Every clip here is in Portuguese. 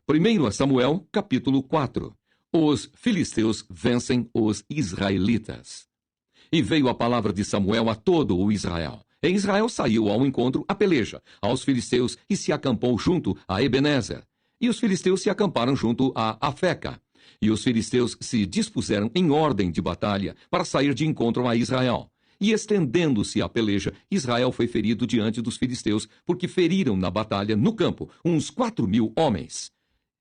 1 Samuel, capítulo 4. Os filisteus vencem os israelitas. E veio a palavra de Samuel a todo o Israel. E Israel saiu ao encontro à peleja aos filisteus e se acampou junto a Ebenezer. E os filisteus se acamparam junto a Afeca. E os filisteus se dispuseram em ordem de batalha para sair de encontro a Israel. E estendendo-se a peleja, Israel foi ferido diante dos filisteus, porque feriram na batalha, no campo, uns 4.000 homens.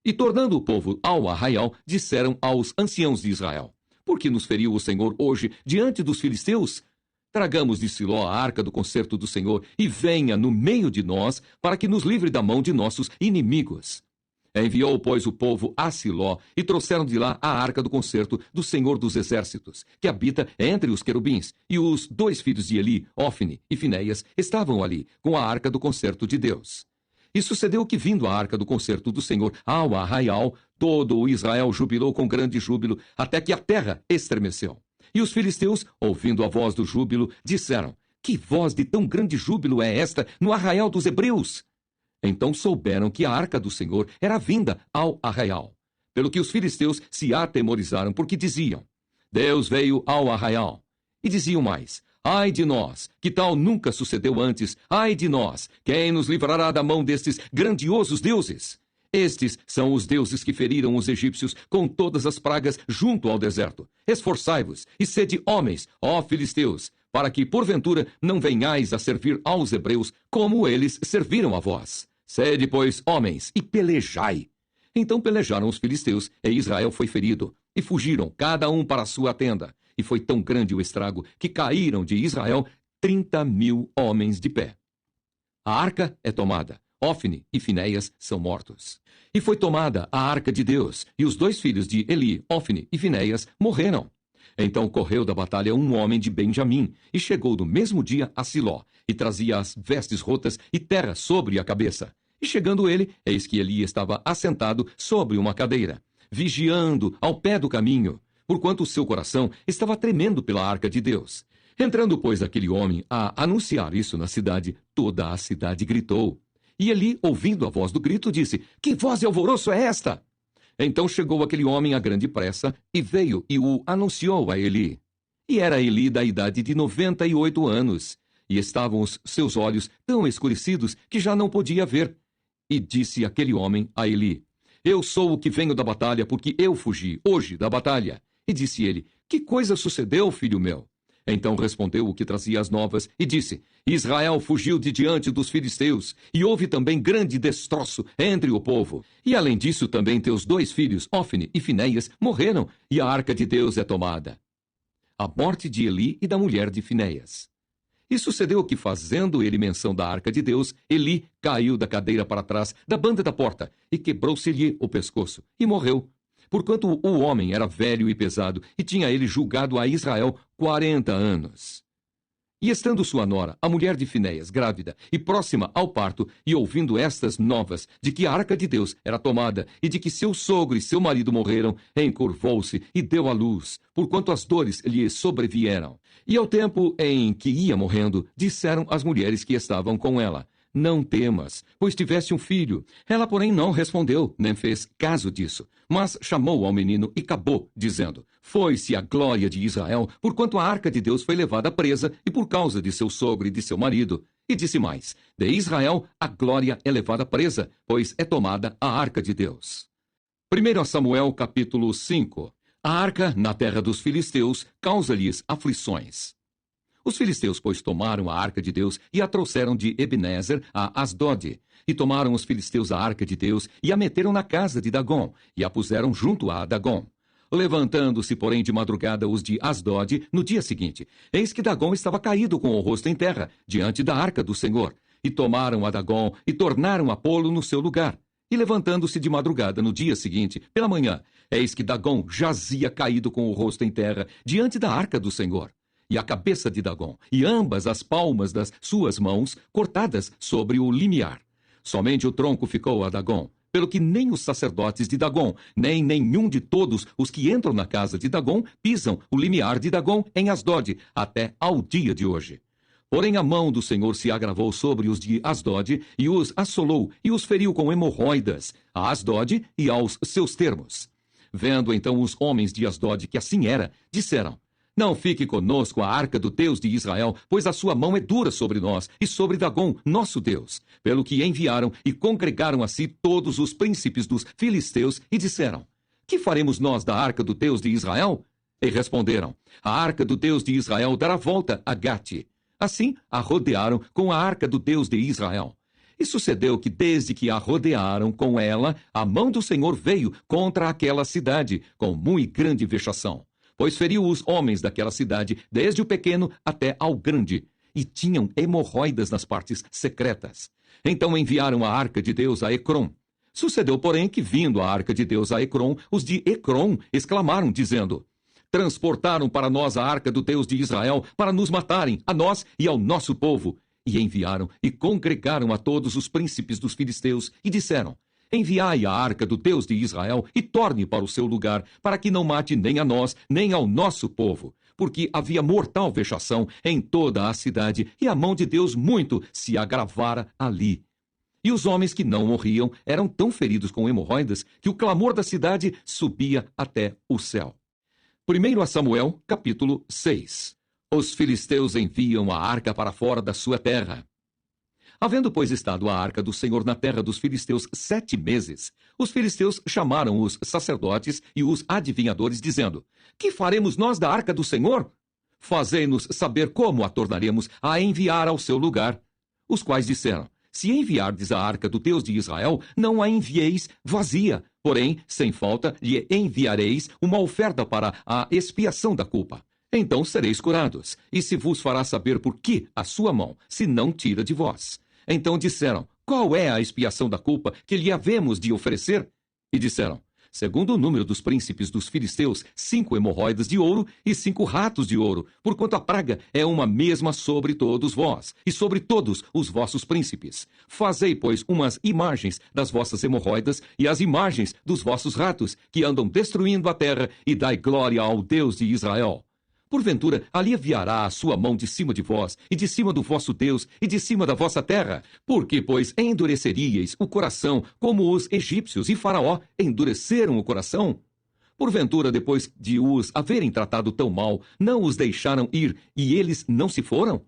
E tornando o povo ao arraial, disseram aos anciãos de Israel: Por que nos feriu o Senhor hoje diante dos filisteus? Tragamos de Siló a arca do concerto do Senhor, e venha no meio de nós, para que nos livre da mão de nossos inimigos. Enviou, pois, o povo a Siló, e trouxeram de lá a arca do concerto do Senhor dos Exércitos, que habita entre os querubins. E os 2 filhos de Eli, Ofne e Finéias, estavam ali, com a arca do concerto de Deus. E sucedeu que, vindo a arca do concerto do Senhor ao arraial, todo o Israel jubilou com grande júbilo, até que a terra estremeceu. E os filisteus, ouvindo a voz do júbilo, disseram: Que voz de tão grande júbilo é esta no arraial dos hebreus? Então souberam que a arca do Senhor era vinda ao arraial. Pelo que os filisteus se atemorizaram, porque diziam: Deus veio ao arraial. E diziam mais: Ai de nós, que tal nunca sucedeu antes. Ai de nós, quem nos livrará da mão destes grandiosos deuses? Estes são os deuses que feriram os egípcios com todas as pragas junto ao deserto. Esforçai-vos e sede homens, ó filisteus, para que, porventura, não venhais a servir aos hebreus como eles serviram a vós. Sede, pois, homens, e pelejai. Então pelejaram os filisteus, e Israel foi ferido, e fugiram, cada um para a sua tenda. E foi tão grande o estrago, que caíram de Israel 30.000 homens de pé. A arca é tomada, Ofne e Finéias são mortos. E foi tomada a arca de Deus, e os 2 filhos de Eli, Ofne e Finéias, morreram. Então correu da batalha um homem de Benjamim, e chegou no mesmo dia a Siló, e trazia as vestes rotas e terra sobre a cabeça. E chegando ele, eis que Eli estava assentado sobre uma cadeira, vigiando ao pé do caminho, porquanto o seu coração estava tremendo pela arca de Deus. Entrando, pois, aquele homem a anunciar isso na cidade, toda a cidade gritou. E Eli, ouvindo a voz do grito, disse: Que voz de alvoroço é esta? Então chegou aquele homem a grande pressa, e veio e o anunciou a Eli. E era Eli da idade de 98 anos, e estavam os seus olhos tão escurecidos que já não podia ver. E disse aquele homem a Eli: Eu sou o que venho da batalha, porque eu fugi hoje da batalha. E disse ele: Que coisa sucedeu, filho meu? Então respondeu o que trazia as novas, e disse: Israel fugiu de diante dos filisteus, e houve também grande destroço entre o povo. E além disso, também teus 2 filhos, Ofne e Finéias, morreram, e a arca de Deus é tomada. A morte de Eli e da mulher de Finéias. E sucedeu que, fazendo ele menção da arca de Deus, Eli caiu da cadeira para trás da banda da porta, e quebrou-se-lhe o pescoço, e morreu. Porquanto o homem era velho e pesado, e tinha ele julgado a Israel 40 anos. E estando sua nora, a mulher de Finéias, grávida e próxima ao parto, e ouvindo estas novas de que a arca de Deus era tomada, e de que seu sogro e seu marido morreram, encurvou-se e deu à luz, porquanto as dores lhe sobrevieram. E ao tempo em que ia morrendo, disseram as mulheres que estavam com ela: Não temas, pois tiveste um filho. Ela, porém, não respondeu, nem fez caso disso, mas chamou ao menino e acabou, dizendo: Foi-se a glória de Israel, porquanto a arca de Deus foi levada presa, e por causa de seu sogro e de seu marido. E disse mais: De Israel a glória é levada presa, pois é tomada a arca de Deus. 1 Samuel, capítulo 5. A arca, na terra dos filisteus, causa-lhes aflições. Os filisteus, pois, tomaram a arca de Deus e a trouxeram de Ebenezer a Asdode. E tomaram os filisteus a arca de Deus e a meteram na casa de Dagom, e a puseram junto a Dagom. Levantando-se, porém, de madrugada os de Asdode, no dia seguinte, eis que Dagom estava caído com o rosto em terra, diante da arca do Senhor. E tomaram a Dagom e tornaram a pô-lo no seu lugar. E levantando-se de madrugada no dia seguinte, pela manhã, eis que Dagom jazia caído com o rosto em terra, diante da arca do Senhor. E a cabeça de Dagom, e ambas as palmas das suas mãos, cortadas sobre o limiar. Somente o tronco ficou a Dagom, pelo que nem os sacerdotes de Dagom, nem nenhum de todos os que entram na casa de Dagom, pisam o limiar de Dagom em Asdode, até ao dia de hoje. Porém a mão do Senhor se agravou sobre os de Asdod, e os assolou, e os feriu com hemorroidas, a Asdod e aos seus termos. Vendo então os homens de Asdod que assim era, disseram: Não fique conosco a arca do Deus de Israel, pois a sua mão é dura sobre nós e sobre Dagom, nosso Deus. Pelo que enviaram e congregaram a si todos os príncipes dos filisteus e disseram: Que faremos nós da arca do Deus de Israel? E responderam: A arca do Deus de Israel dará volta a Gate. Assim a rodearam com a arca do Deus de Israel. E sucedeu que, desde que a rodearam com ela, a mão do Senhor veio contra aquela cidade, com muito grande vexação. Pois feriu os homens daquela cidade, desde o pequeno até ao grande, e tinham hemorroidas nas partes secretas. Então enviaram a arca de Deus a Ecrom. Sucedeu, porém, que, vindo a arca de Deus a Ecrom, os de Ecrom exclamaram, dizendo: Transportaram para nós a arca do Deus de Israel, para nos matarem, a nós e ao nosso povo. E enviaram e congregaram a todos os príncipes dos filisteus, e disseram: Enviai a arca do Deus de Israel e torne para o seu lugar, para que não mate nem a nós, nem ao nosso povo. Porque havia mortal vexação em toda a cidade, e a mão de Deus muito se agravara ali. E os homens que não morriam eram tão feridos com hemorroidas, que o clamor da cidade subia até o céu. 1 Samuel, capítulo 6. Os filisteus enviam a arca para fora da sua terra. Havendo, pois, estado a arca do Senhor na terra dos filisteus 7 meses, os filisteus chamaram os sacerdotes e os adivinhadores, dizendo: Que faremos nós da arca do Senhor? Fazei-nos saber como a tornaremos a enviar ao seu lugar. Os quais disseram: Se enviardes a arca do Deus de Israel, não a envieis vazia, porém, sem falta, lhe enviareis uma oferta para a expiação da culpa. Então sereis curados, e se vos fará saber por que a sua mão se não tira de vós. Então disseram: Qual é a expiação da culpa que lhe havemos de oferecer? E disseram: Segundo o número dos príncipes dos filisteus, 5 hemorroidas de ouro e 5 ratos de ouro, porquanto a praga é uma mesma sobre todos vós, e sobre todos os vossos príncipes. Fazei, pois, umas imagens das vossas hemorroidas e as imagens dos vossos ratos, que andam destruindo a terra, e dai glória ao Deus de Israel. Porventura, aliviará a sua mão de cima de vós, e de cima do vosso Deus, e de cima da vossa terra? Porque, pois, endureceríeis o coração, como os egípcios e Faraó endureceram o coração? Porventura, depois de os haverem tratado tão mal, não os deixaram ir, e eles não se foram?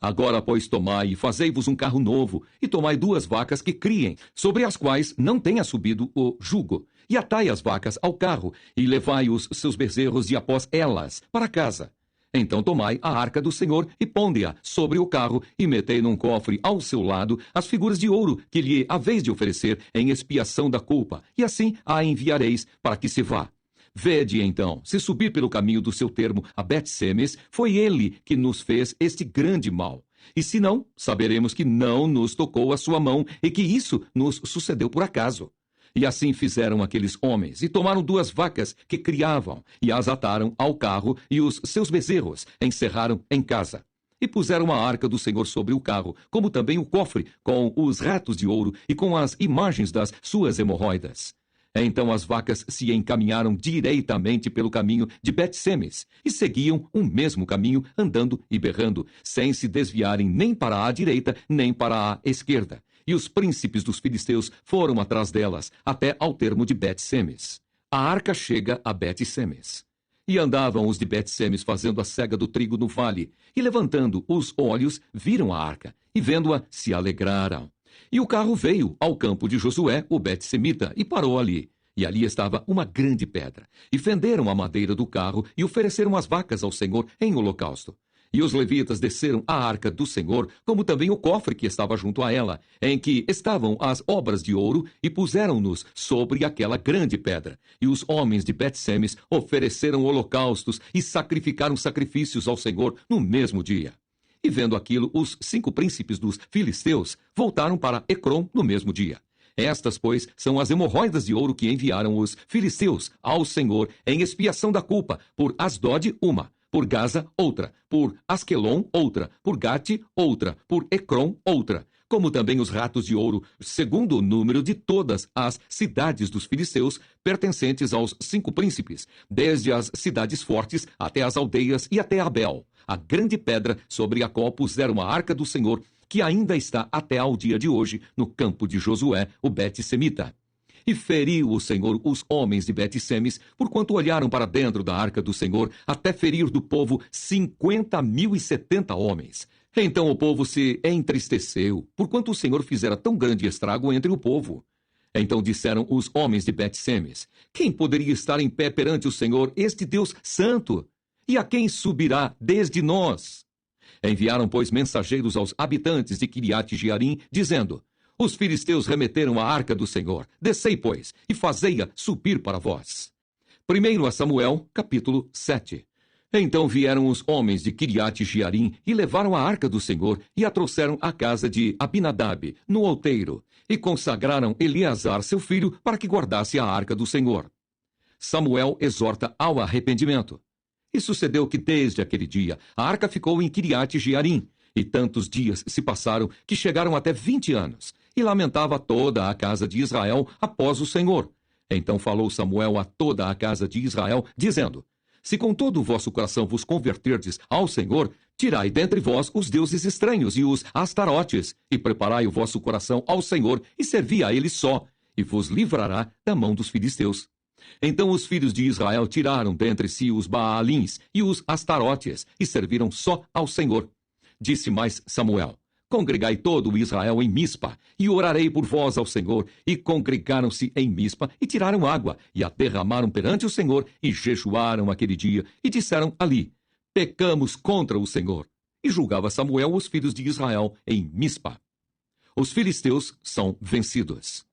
Agora, pois, tomai e fazei-vos um carro novo, e tomai 2 vacas que criem, sobre as quais não tenha subido o jugo, e atai as vacas ao carro, e levai os seus bezerros e após elas para casa. Então tomai a arca do Senhor e ponde-a sobre o carro, e metei num cofre ao seu lado as figuras de ouro que lhe haveis de oferecer em expiação da culpa, e assim a enviareis para que se vá. Vede, então, se subir pelo caminho do seu termo a Bet-Semes, foi ele que nos fez este grande mal. E se não, saberemos que não nos tocou a sua mão e que isso nos sucedeu por acaso. E assim fizeram aqueles homens, e tomaram 2 vacas que criavam, e as ataram ao carro, e os seus bezerros encerraram em casa. E puseram a arca do Senhor sobre o carro, como também o cofre, com os ratos de ouro e com as imagens das suas hemorroidas. Então as vacas se encaminharam direitamente pelo caminho de Bet-Semes, e seguiam o mesmo caminho, andando e berrando, sem se desviarem nem para a direita, nem para a esquerda. E os príncipes dos filisteus foram atrás delas, até ao termo de Bet-Semes. A arca chega a Bet-Semes. E andavam os de Bet-Semes fazendo a cega do trigo no vale, e levantando os olhos, viram a arca, e vendo-a, se alegraram. E o carro veio ao campo de Josué, o Bet-Semita, e parou ali. E ali estava uma grande pedra. E fenderam a madeira do carro e ofereceram as vacas ao Senhor em holocausto. E os levitas desceram a arca do Senhor, como também o cofre que estava junto a ela, em que estavam as obras de ouro, e puseram-nos sobre aquela grande pedra. E os homens de Bet-Semes ofereceram holocaustos e sacrificaram sacrifícios ao Senhor no mesmo dia. E vendo aquilo, os 5 príncipes dos filisteus voltaram para Ecrom no mesmo dia. Estas, pois, são as hemorroidas de ouro que enviaram os filisteus ao Senhor em expiação da culpa, por Asdod uma, por Gaza outra, por Asquelon outra, por Gate outra, por Ecrom outra, como também os ratos de ouro, segundo o número de todas as cidades dos filisteus pertencentes aos 5 príncipes, desde as cidades fortes até as aldeias e até Abel. a grande pedra sobre a qual puseram a arca do Senhor, que ainda está até ao dia de hoje no campo de Josué, o Bet-Semita. E feriu o Senhor os homens de Bet-Semes, porquanto olharam para dentro da arca do Senhor, até ferir do povo 50.070 homens. Então o povo se entristeceu, porquanto o Senhor fizera tão grande estrago entre o povo. Então disseram os homens de Bet-Semes: quem poderia estar em pé perante o Senhor, este Deus santo? E a quem subirá desde nós? Enviaram, pois, mensageiros aos habitantes de Quiriate-Jearim, dizendo: os filisteus remeteram a arca do Senhor. Descei, pois, e fazei-a subir para vós. 1 Samuel, capítulo 7. Então vieram os homens de Quiriate-Jearim e levaram a arca do Senhor e a trouxeram à casa de Abinadab, no outeiro, e consagraram Eleazar, seu filho, para que guardasse a arca do Senhor. Samuel exorta ao arrependimento. E sucedeu que desde aquele dia a arca ficou em Quiriate-Jearim, e tantos dias se passaram que chegaram até 20 anos, e lamentava toda a casa de Israel após o Senhor. Então falou Samuel a toda a casa de Israel, dizendo: se com todo o vosso coração vos converterdes ao Senhor, tirai dentre vós os deuses estranhos e os astarotes, e preparai o vosso coração ao Senhor, e servi a ele só, e vos livrará da mão dos filisteus. Então os filhos de Israel tiraram dentre si os Baalins e os astarotes, e serviram só ao Senhor. Disse mais Samuel: congregai todo o Israel em Mispa, e orarei por vós ao Senhor. E congregaram-se em Mispa, e tiraram água, e a derramaram perante o Senhor, e jejuaram aquele dia, e disseram ali: pecamos contra o Senhor. E julgava Samuel os filhos de Israel em Mispa. Os filisteus são vencidos.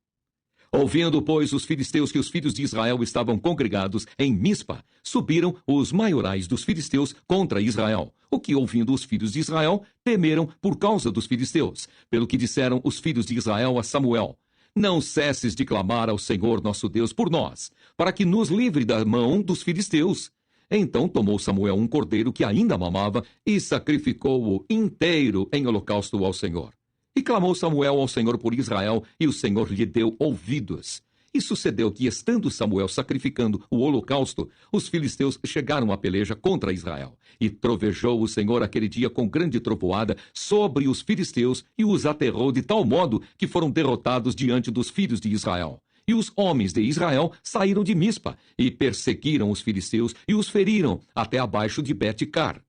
Ouvindo, pois, os filisteus que os filhos de Israel estavam congregados em Mispa, subiram os maiorais dos filisteus contra Israel. O que, ouvindo os filhos de Israel, temeram por causa dos filisteus. Pelo que disseram os filhos de Israel a Samuel: não cesses de clamar ao Senhor nosso Deus por nós, para que nos livre da mão dos filisteus. Então tomou Samuel um cordeiro que ainda mamava e sacrificou-o inteiro em holocausto ao Senhor. E clamou Samuel ao Senhor por Israel, e o Senhor lhe deu ouvidos. E sucedeu que, estando Samuel sacrificando o holocausto, os filisteus chegaram à peleja contra Israel. E trovejou o Senhor aquele dia com grande trovoada sobre os filisteus, e os aterrou de tal modo que foram derrotados diante dos filhos de Israel. E os homens de Israel saíram de Mispa, e perseguiram os filisteus, e os feriram até abaixo de Bet-car.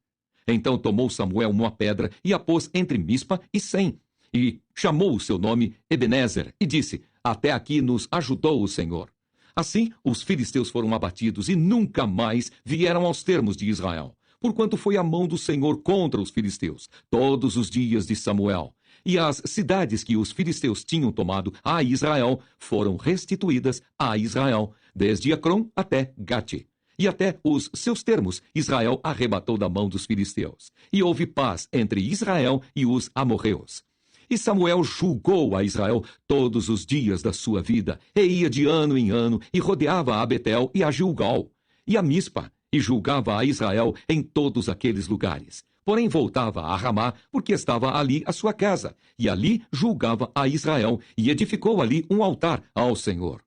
Então tomou Samuel uma pedra, e a pôs entre Mispa e Sem, e chamou o seu nome Ebenezer, e disse: até aqui nos ajudou o Senhor. Assim, os filisteus foram abatidos e nunca mais vieram aos termos de Israel, porquanto foi a mão do Senhor contra os filisteus, todos os dias de Samuel. E as cidades que os filisteus tinham tomado a Israel foram restituídas a Israel, desde Acrom até Gate. E até os seus termos Israel arrebatou da mão dos filisteus. E houve paz entre Israel e os amorreus. E Samuel julgou a Israel todos os dias da sua vida, e ia de ano em ano, e rodeava a Betel e a Gilgal, e a Mispa, e julgava a Israel em todos aqueles lugares. Porém voltava a Ramá, porque estava ali a sua casa, e ali julgava a Israel, e edificou ali um altar ao Senhor.